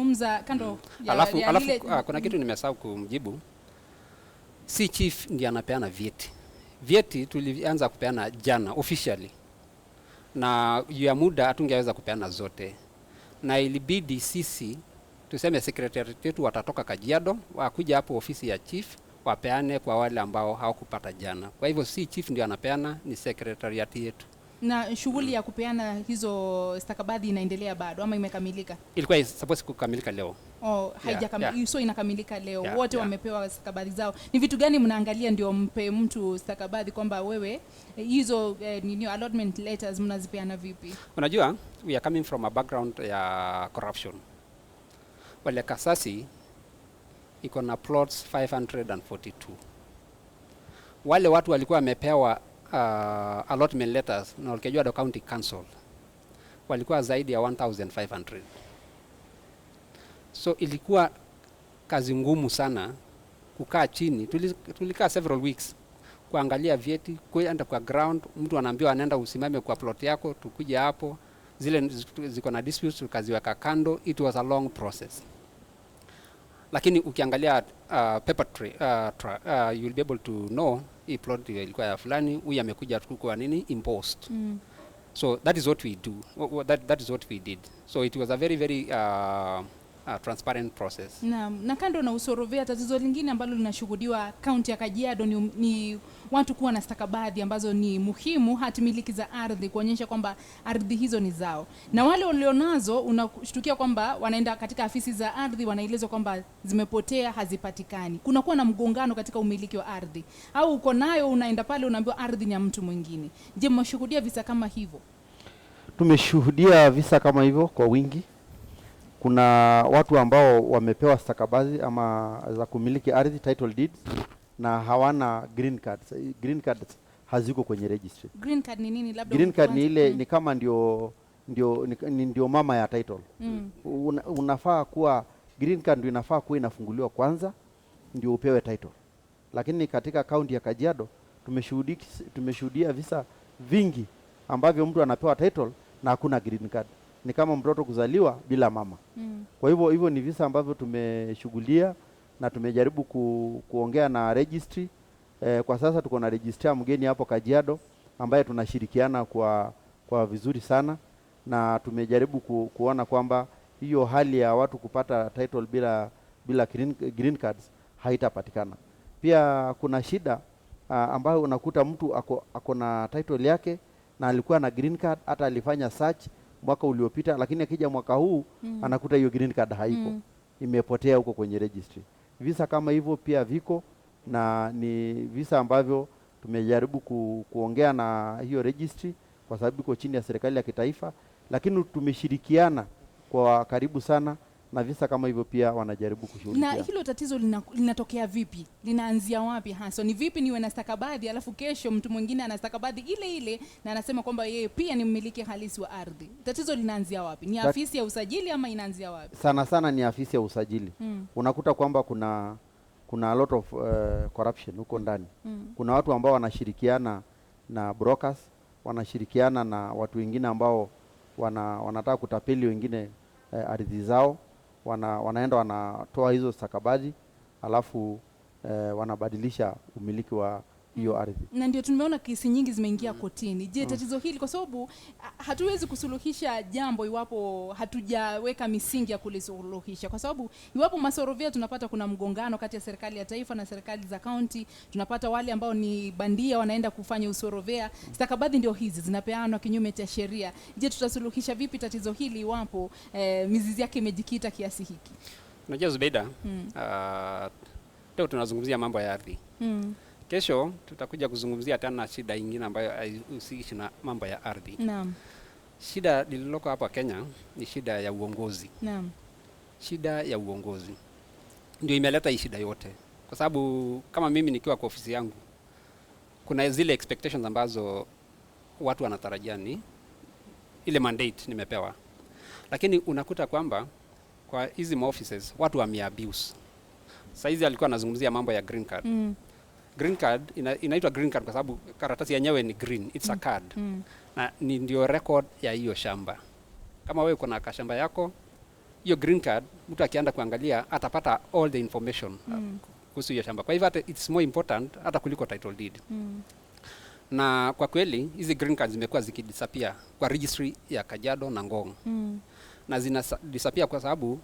unazungumza kando alafu kuna kitu nimesahau kumjibu. Si chief ndiye anapeana vyeti. Vyeti tulianza kupeana jana officially, na ya muda hatungeweza kupeana zote, na ilibidi sisi tuseme secretariat yetu watatoka Kajiado wakuja hapo ofisi ya chief wapeane kwa wale ambao hawakupata jana. Kwa hivyo si chief ndio anapeana, ni secretariat yetu. Na shughuli ya kupeana hizo stakabadhi inaendelea bado ama imekamilika? Ilikuwa supposed kukamilika leo. Haijakamilika. So inakamilika leo. Wote wamepewa stakabadhi zao. Ni vitu gani mnaangalia ndio mpe mtu stakabadhi kwamba wewe hizo allotment letters mnazipeana vipi? Unajua, we are coming from a background ya corruption. Wale Kasasi iko na plots 542. Wale watu walikuwa wamepewa allotment letters na Kajiado County Council walikuwa zaidi ya 1500. So ilikuwa kazi ngumu sana kukaa chini. Tulikaa several weeks kuangalia vyeti, kwenda kwa ground, mtu anaambiwa anaenda usimame kwa plot yako, tukuja hapo, zile ziko na disputes tukaziweka kando. It was a long process. Lakini ukiangalia paper you'll be able to know hii plot ilikuwa ya fulani, huyu amekuja kwa nini imposed. So that is what we do. That is what we did. So it was a very very transparent process. Na kando na usorovea, tatizo lingine ambalo linashuhudiwa kaunti ya Kajiado ni watu kuwa na stakabadhi ambazo ni muhimu, hati miliki za ardhi, kuonyesha kwamba ardhi hizo ni zao. Na wale walionazo unashtukia kwamba wanaenda katika afisi za ardhi, wanaelezwa kwamba zimepotea, hazipatikani. Kunakuwa na mgongano katika umiliki wa ardhi. Au uko nayo, unaenda pale unaambiwa ardhi ni ya mtu mwingine. Je, mmeshuhudia visa kama hivyo? Tumeshuhudia visa kama hivyo kwa wingi. Kuna watu ambao wamepewa stakabadhi ama za kumiliki ardhi, title deeds, na hawana green cards. Green cards haziko kwenye registry. Green card ni nini? Labda green card ni ile ni kama ndio mama ya title. Unafaa kuwa green card ndio inafaa kuwa inafunguliwa kwanza ndio upewe title. Lakini katika kaunti ya Kajiado tumeshuhudia visa vingi ambavyo mtu anapewa title na hakuna green card. Ni kama mtoto kuzaliwa bila mama. Kwa hivyo ni visa ambavyo tumeshughulia na tumejaribu kuongea na registry. Kwa sasa tuko na registrar mgeni hapo Kajiado ambaye tunashirikiana kwa vizuri sana, na tumejaribu kuona kwamba hiyo hali ya watu kupata title bila green cards haitapatikana. Pia kuna shida ambayo unakuta mtu ako na title yake na alikuwa na green card, hata alifanya search mwaka uliopita, lakini akija mwaka huu anakuta hiyo green card haiko. Imepotea huko kwenye registry. Visa kama hivyo pia viko, na ni visa ambavyo tumejaribu kuongea na hiyo registry kwa sababu iko chini ya serikali ya kitaifa, lakini tumeshirikiana kwa karibu sana, na visa kama hivyo pia wanajaribu kushughulikia. Na hilo tatizo linatokea vipi? Linaanzia wapi hasa? Ni vipi niwe na stakabadhi alafu kesho mtu mwingine ana stakabadhi ile na anasema kwamba yeye pia ni mmiliki halisi wa ardhi? Tatizo linaanzia wapi? Ni afisi ya usajili ama inaanzia wapi? Sana ni afisi ya usajili. Unakuta kwamba kuna a lot of corruption huko ndani. Kuna watu ambao wanashirikiana na brokers, wanashirikiana na watu wengine ambao wanataka kutapeli wengine ardhi zao. Wanaenda wanatoa hizo stakabadhi alafu wanabadilisha umiliki wa hiyo ardhi. Na ndio tumeona kesi nyingi zimeingia kotini. Je, tatizo hili, kwa sababu hatuwezi kusuluhisha jambo iwapo hatujaweka misingi ya kulisuluhisha, kwa sababu iwapo masorovia tunapata kuna mgongano kati ya serikali ya taifa na serikali za county, tunapata wale ambao ni bandia wanaenda kufanya usorovea, stakabadhi ndio hizi zinapeanwa kinyume cha sheria. Je, tutasuluhisha vipi tatizo hili iwapo mizizi yake imejikita kiasi hiki? Unajua Zubeida, leo tunazungumzia mambo ya ardhi. Kesho tutakuja kuzungumzia tena shida nyingine ambayo haihusishi na mambo ya ardhi. Naam. Shida lililoko hapa Kenya ni shida ya uongozi. Naam. Shida ya uongozi ndio imeleta hii shida yote, kwa sababu kama mimi nikiwa kwa ofisi yangu kuna zile expectations ambazo watu wanatarajia ni ile mandate nimepewa, lakini unakuta kwamba kwa hizi offices watu wameabuse. Saizi alikuwa anazungumzia mambo ya green card. Green card inaitwa green card kwa sababu karatasi yenyewe ni green, it's a card. Na ni ndio record ya hiyo shamba. Kama wewe kuna kashamba yako hiyo green card, mtu akienda kuangalia atapata all the information kuhusu hiyo shamba. Kwa hivyo hata it's more important hata kuliko title deed. Na kwa kweli hizi green cards zimekuwa zikidisappear kwa registry ya Kajiado na Ngong. Na zina disappear kwa sababu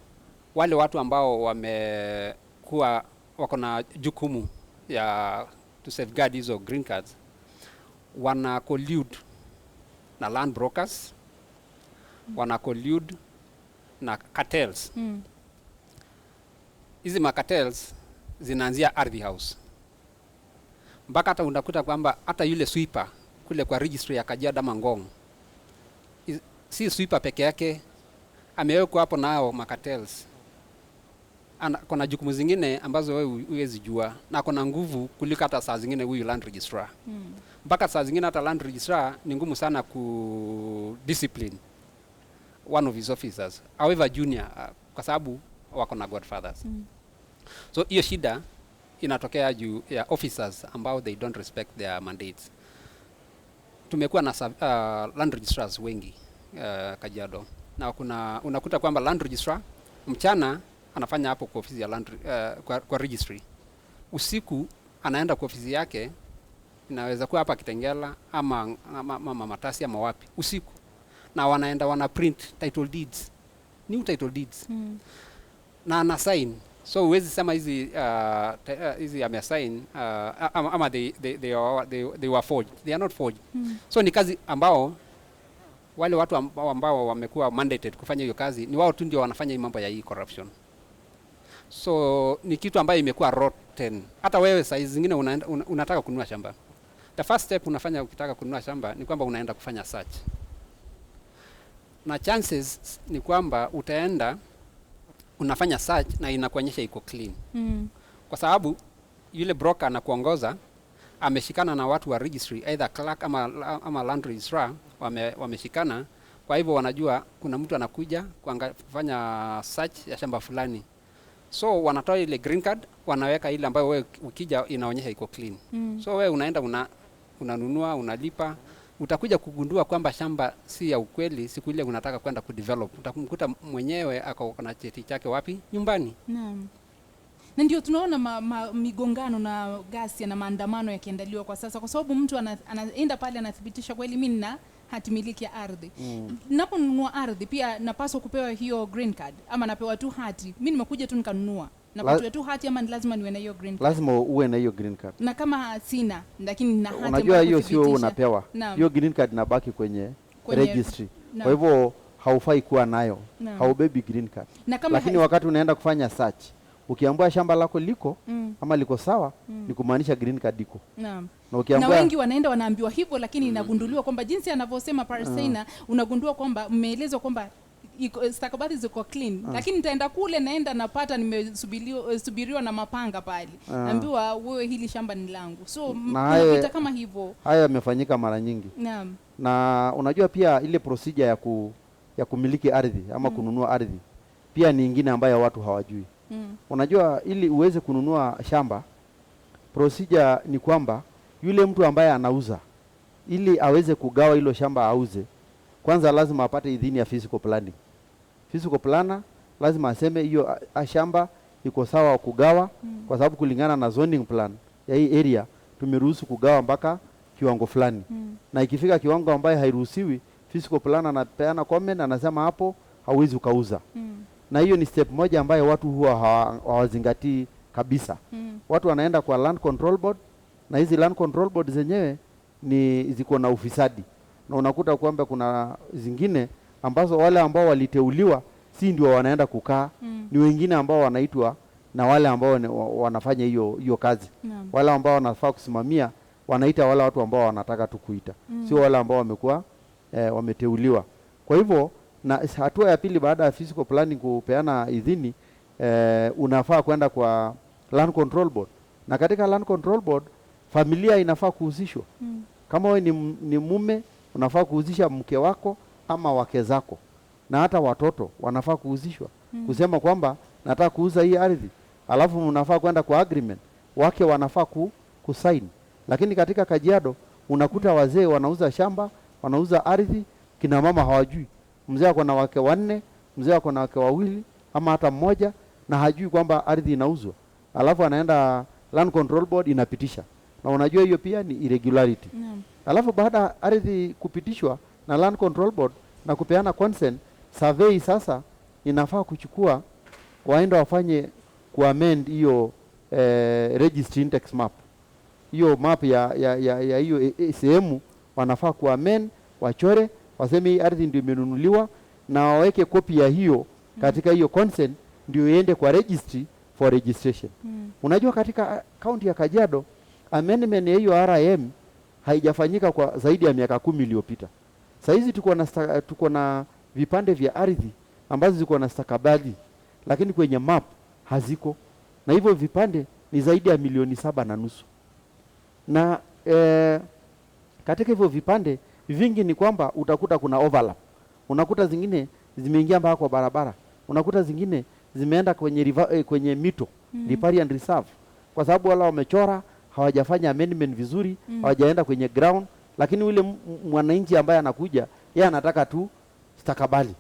wale watu ambao wamekuwa wako na jukumu ya to safeguard hizo green cards wana collude na land brokers, wana collude na cartels. Hizi cartels zinaanzia ardhi house, mpaka hata unakuta kwamba hata yule sweeper kule kwa registry ya Kajiado ama Ngong, si sweeper peke yake amewekwa hapo, nao cartels kuna jukumu zingine ambazo wewe huwezi jua, na kuna nguvu kuliko hata saa zingine huyu land registrar. Mpaka saa zingine hata land registrar ni ngumu sana ku discipline one of his officers, however junior, kwa sababu wako na godfathers. So hiyo shida inatokea juu ya officers ambao they don't respect their mandates. Tumekuwa na land registrars wengi Kajiado, na unakuta kwamba land registrar mchana anafanya hapo kwa ofisi ya land, kwa registry. Usiku anaenda kwa ofisi yake, inaweza kuwa hapa Kitengela ama Matasi ama wapi, usiku, na wanaenda wana print title deeds, new title deeds, na ana sign. So huwezi sema hizi amesign ama they were forged. They are not forged. So ni kazi ambao wale watu ambao wamekuwa mandated kufanya hiyo kazi ni wao tu ndio wanafanya hii mambo ya hii corruption. So ni kitu ambayo imekuwa rotten. Hata wewe saa zingine unataka kununua shamba, the first step unafanya ukitaka kununua shamba ni kwamba unaenda kufanya search, na chances ni kwamba utaenda unafanya search na inakuonyesha iko clean. Kwa sababu yule broker anakuongoza ameshikana na watu wa registry, either clerk ama land registrar wameshikana. Kwa hivyo wanajua kuna mtu anakuja kufanya search ya shamba fulani, so wanatoa ile green card, wanaweka ile ambayo wewe ukija inaonyesha iko clean. So wewe unaenda unanunua, unalipa, utakuja kugundua kwamba shamba si ya ukweli. Siku ile unataka kwenda kudevelop, utakumkuta mwenyewe ako na cheti chake wapi? Nyumbani. Naam. Na ndio tunaona migongano na ghasia na maandamano yakiandaliwa kwa sasa, kwa sababu mtu anaenda pale anathibitisha kweli mimi nina hati miliki ya ardhi. Naponunua ardhi pia napaswa kupewa hiyo green card, ama napewa tu hati? Mimi nimekuja tu nikanunua, napatiwa tu hati, ama lazima niwe na hiyo green card? Lazima uwe na hiyo green card. Na kama sina lakini nina hati, unajua hiyo sio unapewa. Hiyo green card inabaki kwenye registry. Kwa hivyo haufai kuwa nayo. Haubebi green card. Lakini wakati unaenda kufanya search, ukiambia shamba lako liko ama liko sawa, ni kumaanisha green card iko. Naam. Na wengi wanaenda wanaambiwa hivyo, lakini inagunduliwa kwamba jinsi anavyosema Parsena, unagundua kwamba mmeelezwa kwamba stakabadhi ziko clean, lakini nitaenda kule naenda napata nimesubiriwa na mapanga pale. Naambiwa wewe hili shamba ni langu. So napita kama hivyo. Haya yamefanyika mara nyingi. Naam. Na unajua pia ile procedure ya kumiliki ardhi ama kununua ardhi pia ni nyingine ambayo watu hawajui. Unajua ili uweze kununua shamba, procedure ni kwamba yule mtu ambaye anauza, ili aweze kugawa hilo shamba auze, kwanza lazima apate idhini ya physical planning. Physical planner lazima aseme hiyo shamba iko sawa kugawa, kwa sababu kulingana na zoning plan ya hii area tumeruhusu kugawa mpaka kiwango fulani. Na ikifika kiwango ambaye hairuhusiwi, physical planner anapeana comment, anasema hapo hauwezi ukauza. Na hiyo ni step moja ambayo watu huwa hawazingatii kabisa. Watu wanaenda kwa land control board, na hizi land control board zenyewe ni ziko na ufisadi, na unakuta kwamba kuna zingine ambazo wale ambao waliteuliwa si ndio wanaenda kukaa, ni wengine ambao wanaitwa na wale ambao wanafanya hiyo kazi. Wale ambao wanafaa kusimamia wanaita wale watu ambao wanataka tu kuita, sio wale ambao wamekuwa wameteuliwa. Kwa hivyo na hatua ya pili baada ya physical planning kupeana idhini, unafaa kwenda kwa land control board, na katika land control board familia inafaa kuhusishwa. Kama wewe ni mume, unafaa kuhusisha mke wako ama wake zako, na hata watoto wanafaa kuhusishwa, kusema kwamba nataka kuuza hii ardhi, alafu mnafaa kwenda kwa agreement, wake wanafaa kusign. Lakini katika Kajiado unakuta wazee wanauza shamba, wanauza ardhi, kina mama hawajui. Mzee ako na wake 4, mzee ako na wake wawili ama hata mmoja na hajui kwamba ardhi inauzwa, alafu anaenda Land Control Board inapitisha, na unajua hiyo pia ni irregularity. Alafu baada ya ardhi kupitishwa na Land Control Board na kupeana consent, survey sasa inafaa kuchukua waenda wafanye kuamend hiyo registry index map. Hiyo map ya hiyo sehemu wanafaa kuamend, wachore, waseme hii ardhi ndio imenunuliwa, na waweke kopi ya hiyo katika hiyo consent ndio iende kwa registry for registration. Unajua katika kaunti ya Kajiado amendment ya hiyo RM haijafanyika kwa zaidi ya miaka 10 iliyopita. Sasa hizi tuko na vipande vya ardhi ambazo ziko na stakabadhi, lakini kwenye map haziko, na hivyo vipande ni zaidi ya milioni 7.5. Na katika hivyo vipande vingi ni kwamba utakuta kuna overlap, unakuta zingine zimeingia mpaka kwa barabara, unakuta zingine zimeenda kwenye mito, riparian reserve, kwa sababu wala wamechora hawajafanya amendment vizuri, hawajaenda kwenye ground. Lakini yule mwananchi ambaye anakuja, yeye anataka tu stakabali,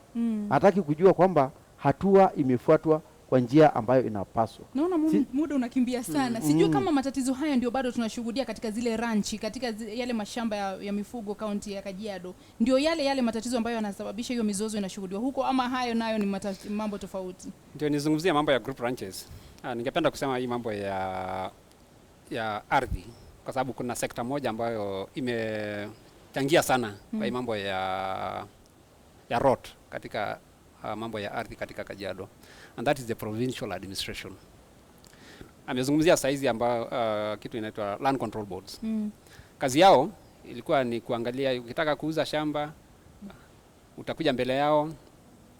hataki kujua kwamba hatua imefuatwa kwa njia ambayo inapaswa. Naona muda unakimbia sana. Sijui kama matatizo haya ndio bado tunashuhudia katika zile ranchi, katika yale mashamba ya mifugo kaunti ya Kajiado. Ndio yale matatizo ambayo yanasababisha hiyo mizozo inashuhudiwa huko, ama hayo nayo ni mambo tofauti? Ndio nizungumzie mambo ya group ranches. Ningependa kusema hii mambo ya ardhi, kwa sababu kuna sekta moja ambayo imechangia sana kwa hii mambo ya road katika mambo ya ardhi katika Kajiado, and that is the provincial administration. Amezungumzia saizi ambayo kitu inaitwa Land Control Boards. Kazi yao ilikuwa ni kuangalia, ukitaka kuuza shamba utakuja mbele yao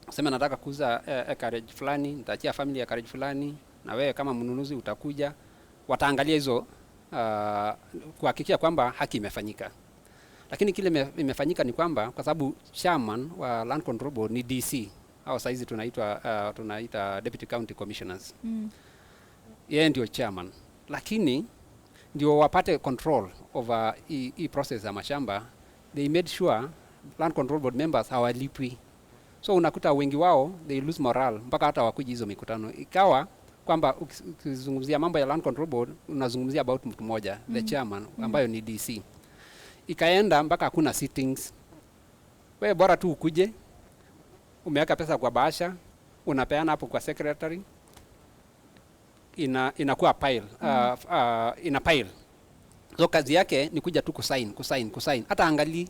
useme nataka kuuza acreage fulani, nitaachia family ya acreage fulani, na wewe kama mnunuzi utakuja, wataangalia hizo kuhakikisha kwamba haki imefanyika. Lakini kile imefanyika ni kwamba kwa sababu chairman wa Land Control Board ni DC, au saizi tunaita Deputy County Commissioners. Yeye ndio chairman, lakini ndio wapate control over hii process ya mashamba. They made sure Land Control Board members hawalipwi, so unakuta wengi wao they lose morale mpaka hata wakuji hizo mikutano. Ikawa kwamba ukizungumzia mambo ya Land Control Board unazungumzia about mtu mmoja, the chairman ambayo ni DC. Ikaenda mpaka hakuna sittings. Wewe bora tu ukuje, umeweka pesa kwa bahasha, unapeana hapo kwa secretary, inakuwa pile, ina pile. So kazi yake ni kuja tu kusign. Hata angali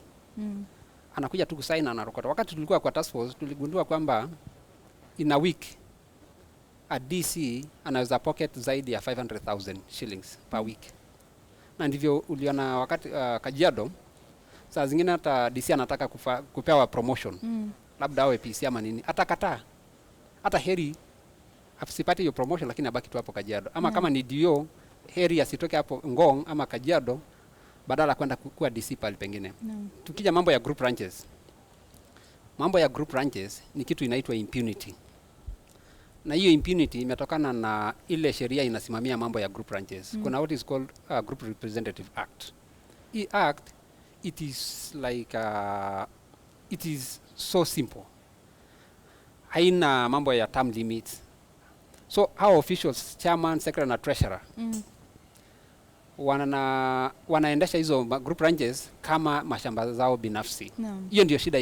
anakuja tu kusign, anarokota. Wakati tulikuwa kwa task force tuligundua kwamba in a week a DC anaweza pocket zaidi ya 500,000 shillings per week. Na ndivyo uliona wakati Kajiado, saa zingine hata DC anataka kupewa promotion, labda awe PC ama nini, atakataa. Hata heri asipate hiyo promotion, lakini abaki tu hapo Kajiado. Ama kama ni DO, heri asitoke hapo Ngong ama Kajiado, badala kwenda kuwa DC pale pengine. Tukija mambo ya group ranches. Mambo ya group ranches ni kitu inaitwa impunity. Na hiyo impunity imetokana na ile sheria inasimamia mambo ya group ranches. Kuna what is called Group Representative Act. Hii act, it is like it is so simple. Haina mambo ya term limits. So our officials, chairman, secretary na treasurer, wanaendesha hizo group ranches kama mashamba zao binafsi. Hiyo ndio shida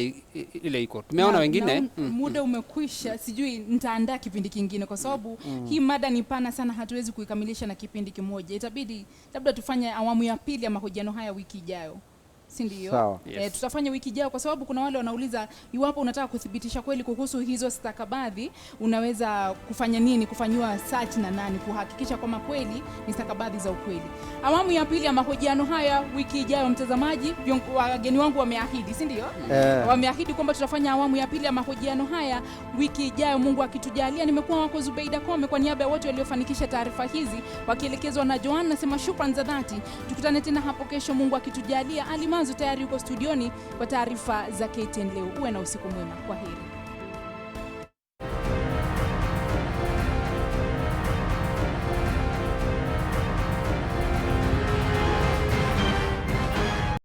ile iko. Tumeona wengine muda umekwisha, sijui nitaandaa kipindi kingine kwa sababu hii mada ni pana sana, hatuwezi kuikamilisha na kipindi kimoja. Itabidi labda tufanye awamu ya pili ya mahojiano haya wiki ijayo. Si ndio? Yes. Tutafanya wiki ijayo kwa sababu kuna wale wanauliza iwapo unataka kuthibitisha kweli kuhusu hizo stakabadhi unaweza kufanya nini, kufanywa search na nani kuhakikisha kwamba kweli ni stakabadhi za ukweli. Awamu ya pili ya mahojiano haya wiki ijayo, mtazamaji, wageni wangu wameahidi, si ndio? Wameahidi kwamba tutafanya awamu ya pili ya mahojiano haya wiki ijayo, Mungu akitujalia. Nimekuwa wako Zubeida Kome kwa niaba ya wote waliofanikisha taarifa hizi, wakielekezwa na Joan. Nasema shukrani za dhati. Tukutane tena hapo kesho, Mungu akitujalia. Alimanzo tayari yuko studioni kwa taarifa za KTN leo. Uwe na usiku mwema. Kwaheri.